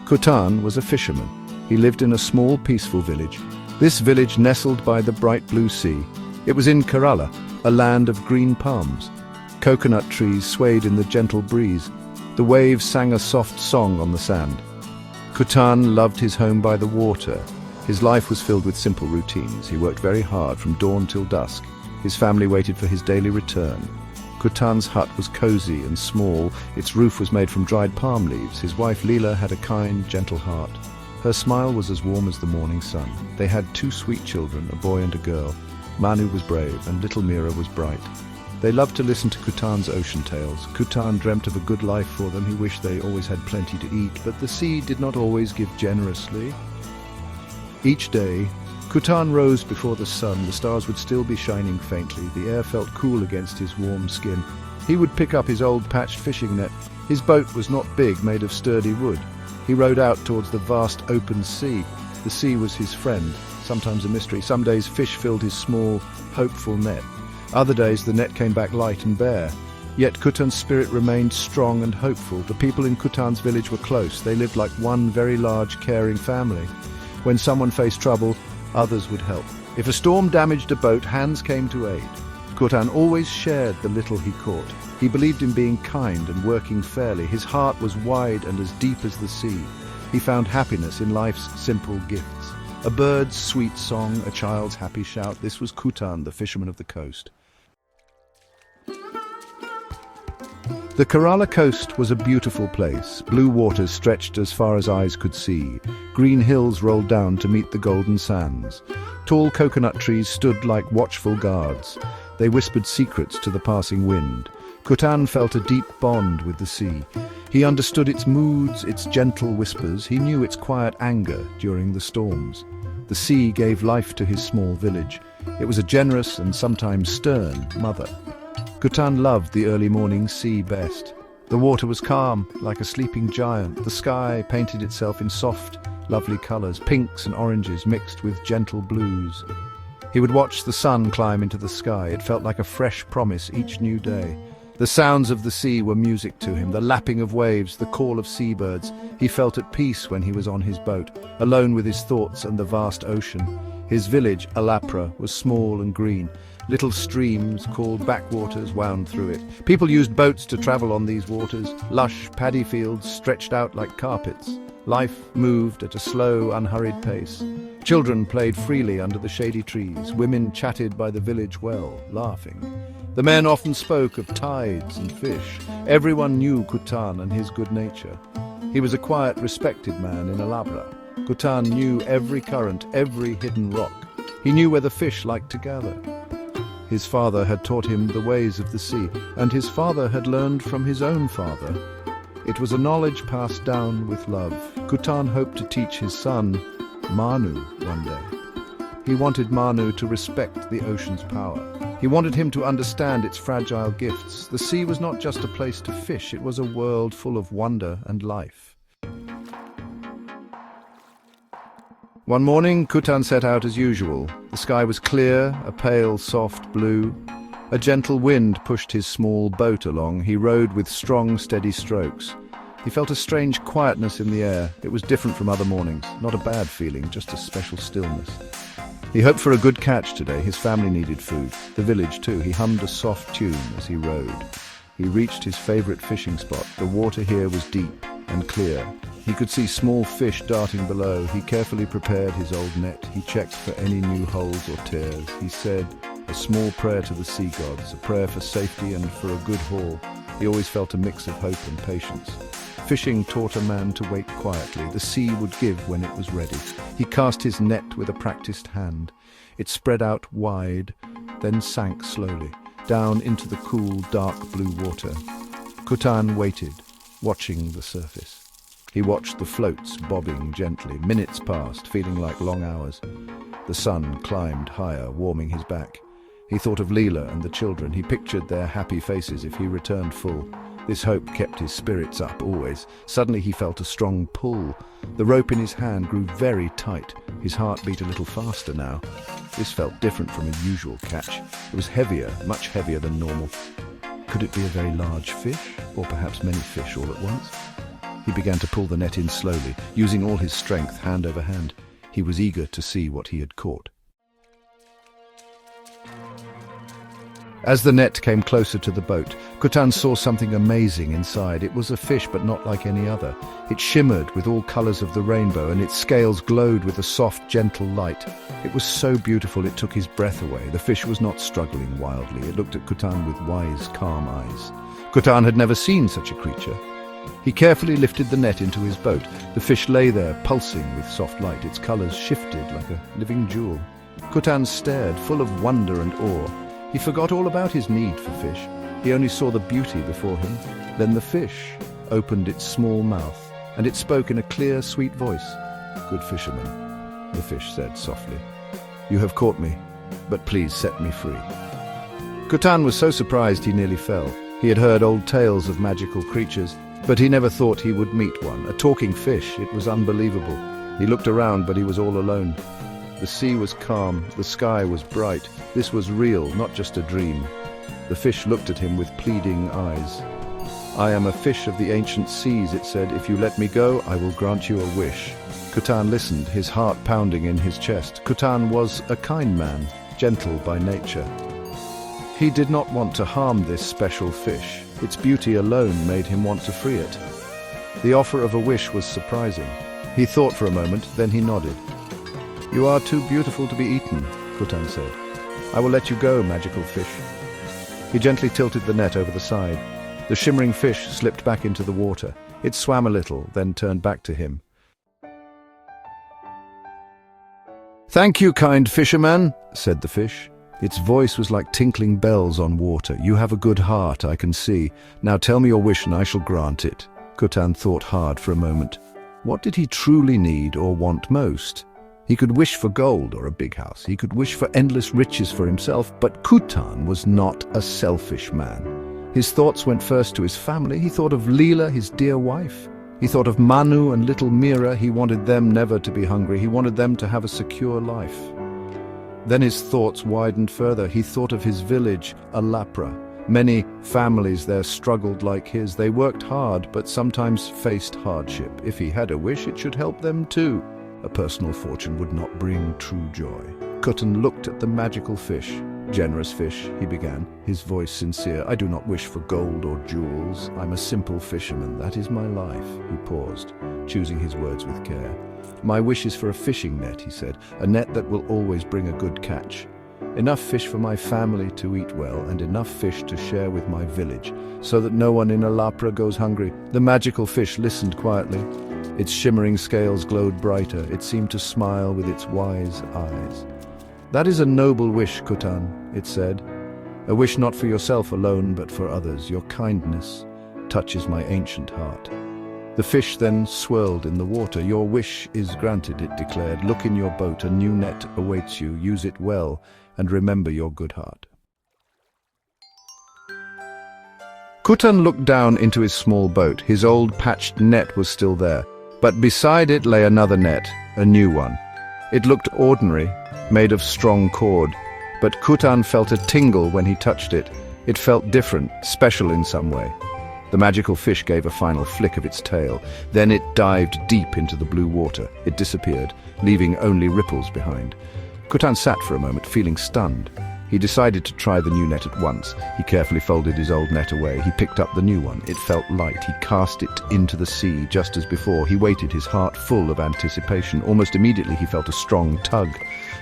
Kuttan was a fisherman. He lived in a small, peaceful village. This village nestled by the bright blue sea. It was in Kerala, a land of green palms. Coconut trees swayed in the gentle breeze. The waves sang a soft song on the sand. Kuttan loved his home by the water. His life was filled with simple routines. He worked very hard from dawn till dusk. His family waited for his daily return. Kuttan's hut was cozy and small. Its roof was made from dried palm leaves. His wife Leela had a kind, gentle heart. Her smile was as warm as the morning sun. They had 2 sweet children, a boy and a girl. Manu was brave and little Mira was bright. They loved to listen to Kuttan's ocean tales. Kuttan dreamt of a good life for them. He wished they always had plenty to eat, but the sea did not always give generously. Each day, Kuttan rose before the sun. The stars would still be shining faintly. The air felt cool against his warm skin. He would pick up his old patched fishing net. His boat was not big, made of sturdy wood. He rowed out towards the vast open sea. The sea was his friend, sometimes a mystery. Some days fish filled his small, hopeful net. Other days the net came back light and bare. Yet Kuttan's spirit remained strong and hopeful. The people in Kuttan's village were close. They lived like one very large, caring family. When someone faced trouble, others would help. If a storm damaged a boat, hands came to aid. Kuttan always shared the little he caught. He believed in being kind and working fairly. His heart was wide and as deep as the sea. He found happiness in life's simple gifts. A bird's sweet song, a child's happy shout. This was Kuttan, the fisherman of the coast. The Kerala coast was a beautiful place. Blue waters stretched as far as eyes could see. Green hills rolled down to meet the golden sands. Tall coconut trees stood like watchful guards. They whispered secrets to the passing wind. Kuttan felt a deep bond with the sea. He understood its moods, its gentle whispers. He knew its quiet anger during the storms. The sea gave life to his small village. It was a generous and sometimes stern mother. Kuttan loved the early morning sea best. The water was calm, like a sleeping giant. The sky painted itself in soft, lovely colors, pinks and oranges mixed with gentle blues. He would watch the sun climb into the sky. It felt like a fresh promise each new day. The sounds of the sea were music to him, the lapping of waves, the call of seabirds. He felt at peace when he was on his boat, alone with his thoughts and the vast ocean. His village, Alapra, was small and green. Little streams, called backwaters, wound through it. People used boats to travel on these waters. Lush paddy fields stretched out like carpets. Life moved at a slow, unhurried pace. Children played freely under the shady trees. Women chatted by the village well, laughing. The men often spoke of tides and fish. Everyone knew Kuttan and his good nature. He was a quiet, respected man in Alapra. Kuttan knew every current, every hidden rock. He knew where the fish liked to gather. His father had taught him the ways of the sea, and his father had learned from his own father. It was a knowledge passed down with love. Kuttan hoped to teach his son, Manu, one day. He wanted Manu to respect the ocean's power. He wanted him to understand its fragile gifts. The sea was not just a place to fish, it was a world full of wonder and life. One morning, Kuttan set out as usual. The sky was clear, a pale, soft blue. A gentle wind pushed his small boat along. He rowed with strong, steady strokes. He felt a strange quietness in the air. It was different from other mornings. Not a bad feeling, just a special stillness. He hoped for a good catch today. His family needed food. The village, too. He hummed a soft tune as he rowed. He reached his favorite fishing spot. The water here was deep and clear. He could see small fish darting below. He carefully prepared his old net. He checked for any new holes or tears. He said a small prayer to the sea gods, a prayer for safety and for a good haul. He always felt a mix of hope and patience. Fishing taught a man to wait quietly. The sea would give when it was ready. He cast his net with a practiced hand. It spread out wide, then sank slowly, down into the cool, dark blue water. Kuttan waited, watching the surface. He watched the floats bobbing gently. Minutes passed, feeling like long hours. The sun climbed higher, warming his back. He thought of Leela and the children. He pictured their happy faces if he returned full. This hope kept his spirits up always. Suddenly he felt a strong pull. The rope in his hand grew very tight. His heart beat a little faster now. This felt different from a usual catch. It was heavier, much heavier than normal. Could it be a very large fish, or perhaps many fish all at once? He began to pull the net in slowly, using all his strength, hand over hand. He was eager to see what he had caught. As the net came closer to the boat, Kuttans saw something amazing inside. It was a fish, but not like any other. It shimmered with all colors of the rainbow, and its scales glowed with a soft, gentle light. It was so beautiful it took his breath away. The fish was not struggling wildly. It looked at Kuttan with wise, calm eyes. Kuttan had never seen such a creature. He carefully lifted the net into his boat. The fish lay there, pulsing with soft light. Its colors shifted like a living jewel. Kuttan stared, full of wonder and awe. He forgot all about his need for fish. He only saw the beauty before him. Then the fish opened its small mouth, and it spoke in a clear, sweet voice. "Good fisherman," the fish said softly. "You have caught me, but please set me free." Kuttan was so surprised he nearly fell. He had heard old tales of magical creatures, but he never thought he would meet one. A talking fish, it was unbelievable. He looked around, but he was all alone. The sea was calm, the sky was bright. This was real, not just a dream. The fish looked at him with pleading eyes. "I am a fish of the ancient seas," it said. "If you let me go, I will grant you a wish." Kuttan listened, his heart pounding in his chest. Kuttan was a kind man, gentle by nature. He did not want to harm this special fish. Its beauty alone made him want to free it. The offer of a wish was surprising. He thought for a moment, then he nodded. "You are too beautiful to be eaten," Kuttan said. "I will let you go, magical fish." He gently tilted the net over the side. The shimmering fish slipped back into the water. It swam a little, then turned back to him. "Thank you, kind fisherman," said the fish. Its voice was like tinkling bells on water. "You have a good heart, I can see. Now tell me your wish and I shall grant it." Kuttan thought hard for a moment. What did he truly need or want most? He could wish for gold or a big house. He could wish for endless riches for himself, but Kuttan was not a selfish man. His thoughts went first to his family. He thought of Leela, his dear wife. He thought of Manu and little Mira. He wanted them never to be hungry. He wanted them to have a secure life. Then his thoughts widened further. He thought of his village, Alapra. Many families there struggled like his. They worked hard, but sometimes faced hardship. If he had a wish, it should help them too. A personal fortune would not bring true joy. Kuttan looked at the magical fish. "Generous fish," he began, his voice sincere. "I do not wish for gold or jewels. I'm a simple fisherman. That is my life." He paused, choosing his words with care. "My wish is for a fishing net," he said, "a net that will always bring a good catch. Enough fish for my family to eat well, and enough fish to share with my village, so that no one in Alapra goes hungry." The magical fish listened quietly. Its shimmering scales glowed brighter. It seemed to smile with its wise eyes. "That is a noble wish, Kuttan," it said. "A wish not for yourself alone, but for others. Your kindness touches my ancient heart." The fish then swirled in the water. "Your wish is granted," it declared. "Look in your boat. A new net awaits you. Use it well, and remember your good heart." Kuttan looked down into his small boat. His old patched net was still there, but beside it lay another net, a new one. It looked ordinary, made of strong cord, but Kuttan felt a tingle when he touched it. It felt different, special in some way. The magical fish gave a final flick of its tail. Then it dived deep into the blue water. It disappeared, leaving only ripples behind. Kuttan sat for a moment, feeling stunned. He decided to try the new net at once. He carefully folded his old net away. He picked up the new one. It felt light. He cast it into the sea, just as before. He waited, his heart full of anticipation. Almost immediately he felt a strong tug,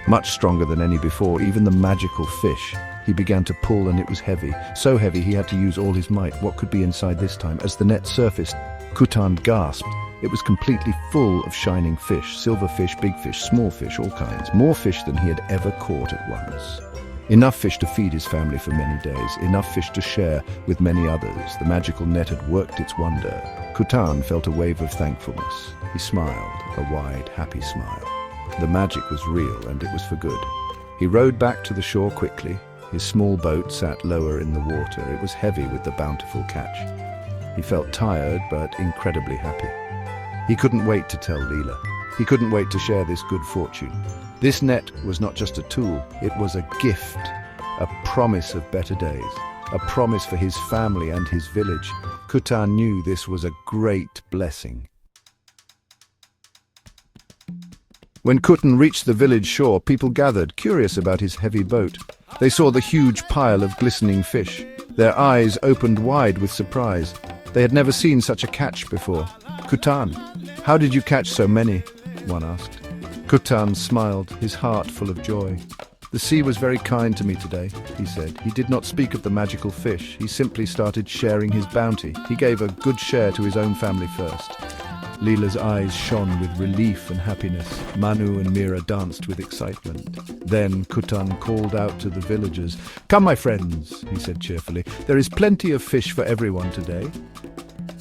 much stronger than any before, even the magical fish. He began to pull, and it was heavy. So heavy he had to use all his might. What could be inside this time? As the net surfaced, Kuttan gasped. It was completely full of shining fish, silver fish, big fish, small fish, all kinds. More fish than he had ever caught at once. Enough fish to feed his family for many days, enough fish to share with many others. The magical net had worked its wonder. Kuttan felt a wave of thankfulness. He smiled, a wide, happy smile. The magic was real, and it was for good. He rowed back to the shore quickly. His small boat sat lower in the water. It was heavy with the bountiful catch. He felt tired, but incredibly happy. He couldn't wait to tell Leela. He couldn't wait to share this good fortune. This net was not just a tool, it was a gift, a promise of better days, a promise for his family and his village. Kutan knew this was a great blessing. When Kuttan reached the village shore, people gathered, curious about his heavy boat. They saw the huge pile of glistening fish. Their eyes opened wide with surprise. They had never seen such a catch before. "Kutan, how did you catch so many?" one asked. Kutan smiled, his heart full of joy. "The sea was very kind to me today," he said. He did not speak of the magical fish. He simply started sharing his bounty. He gave a good share to his own family first. Leela's eyes shone with relief and happiness. Manu and Mira danced with excitement. Then Kutan called out to the villagers. "Come, my friends," he said cheerfully. "There is plenty of fish for everyone today."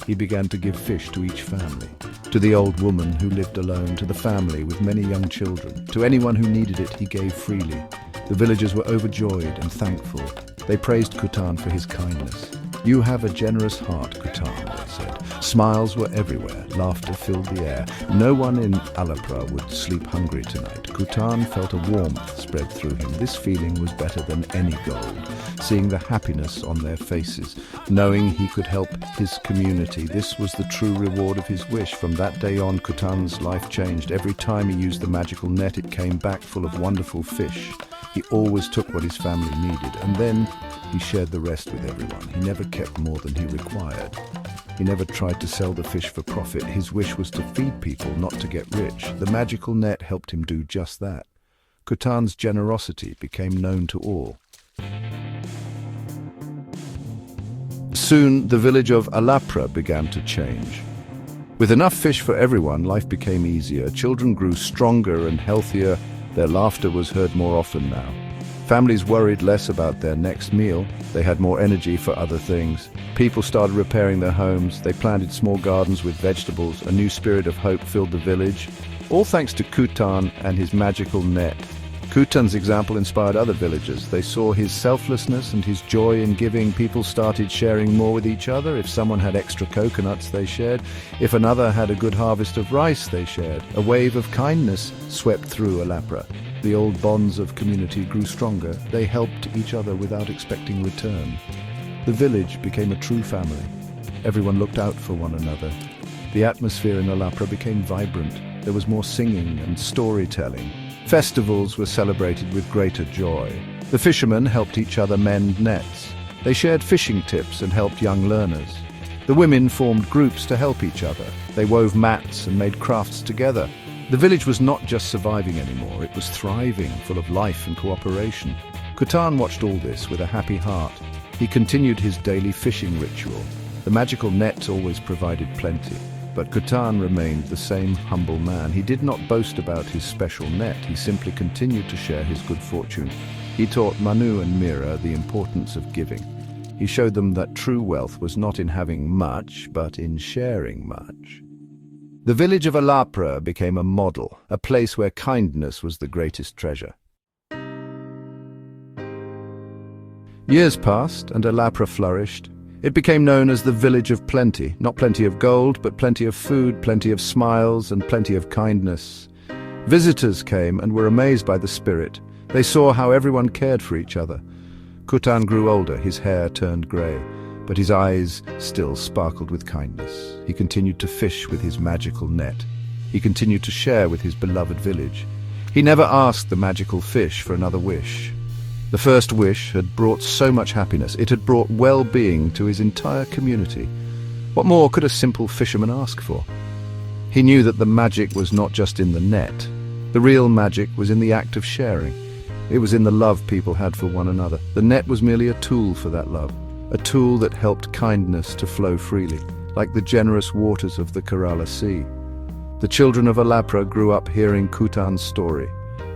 He began to give fish to each family. To the old woman who lived alone, to the family with many young children. To anyone who needed it, he gave freely. The villagers were overjoyed and thankful. They praised Kutan for his kindness. "You have a generous heart, Kutan," they said. Smiles were everywhere. Laughter filled the air. No one in Alapra would sleep hungry tonight. Kutan felt a warmth spread through him. This feeling was better than any gold. Seeing the happiness on their faces, knowing he could help his community, this was the true reward of his wish. From that day on, Kutan's life changed. Every time he used the magical net, it came back full of wonderful fish. He always took what his family needed, and then he shared the rest with everyone. He never kept more than he required. He never tried to sell the fish for profit. His wish was to feed people, not to get rich. The magical net helped him do just that. Kutan's generosity became known to all. Soon, the village of Alapra began to change. With enough fish for everyone, life became easier. Children grew stronger and healthier. Their laughter was heard more often now. Families worried less about their next meal. They had more energy for other things. People started repairing their homes. They planted small gardens with vegetables. A new spirit of hope filled the village. All thanks to Kutan and his magical net. Kutan's example inspired other villagers. They saw his selflessness and his joy in giving. People started sharing more with each other. If someone had extra coconuts, they shared. If another had a good harvest of rice, they shared. A wave of kindness swept through Alapra. The old bonds of community grew stronger. They helped each other without expecting return. The village became a true family. Everyone looked out for one another. The atmosphere in Alapra became vibrant. There was more singing and storytelling. Festivals were celebrated with greater joy. The fishermen helped each other mend nets. They shared fishing tips and helped young learners. The women formed groups to help each other. They wove mats and made crafts together. The village was not just surviving anymore, it was thriving, full of life and cooperation. Kutan watched all this with a happy heart. He continued his daily fishing ritual. The magical net always provided plenty. But Kutan remained the same humble man. He did not boast about his special net. He simply continued to share his good fortune. He taught Manu and Mira the importance of giving. He showed them that true wealth was not in having much, but in sharing much. The village of Alapra became a model, a place where kindness was the greatest treasure. Years passed, and Alapra flourished. It became known as the Village of Plenty. Not plenty of gold, but plenty of food, plenty of smiles, and plenty of kindness. Visitors came and were amazed by the spirit. They saw how everyone cared for each other. Kutan grew older, his hair turned grey, but his eyes still sparkled with kindness. He continued to fish with his magical net. He continued to share with his beloved village. He never asked the magical fish for another wish. The first wish had brought so much happiness. It had brought well-being to his entire community. What more could a simple fisherman ask for? He knew that the magic was not just in the net. The real magic was in the act of sharing. It was in the love people had for one another. The net was merely a tool for that love, a tool that helped kindness to flow freely, like the generous waters of the Kerala Sea. The children of Alapra grew up hearing Kutan's story.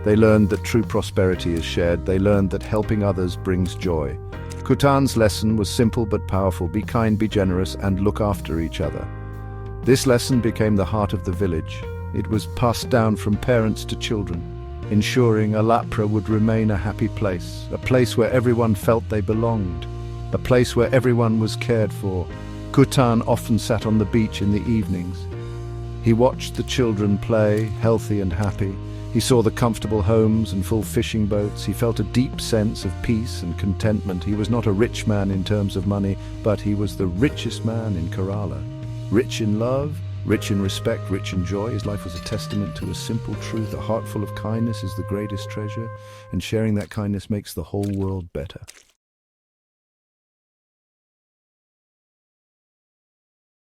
They learned that true prosperity is shared. They learned that helping others brings joy. Kutan's lesson was simple but powerful. Be kind, be generous, and look after each other. This lesson became the heart of the village. It was passed down from parents to children, ensuring Alapra would remain a happy place, a place where everyone felt they belonged, a place where everyone was cared for. Kutan often sat on the beach in the evenings. He watched the children play, healthy and happy. He saw the comfortable homes and full fishing boats. He felt a deep sense of peace and contentment. He was not a rich man in terms of money, but he was the richest man in Kerala. Rich in love, rich in respect, rich in joy. His life was a testament to a simple truth. A heart full of kindness is the greatest treasure, and sharing that kindness makes the whole world better.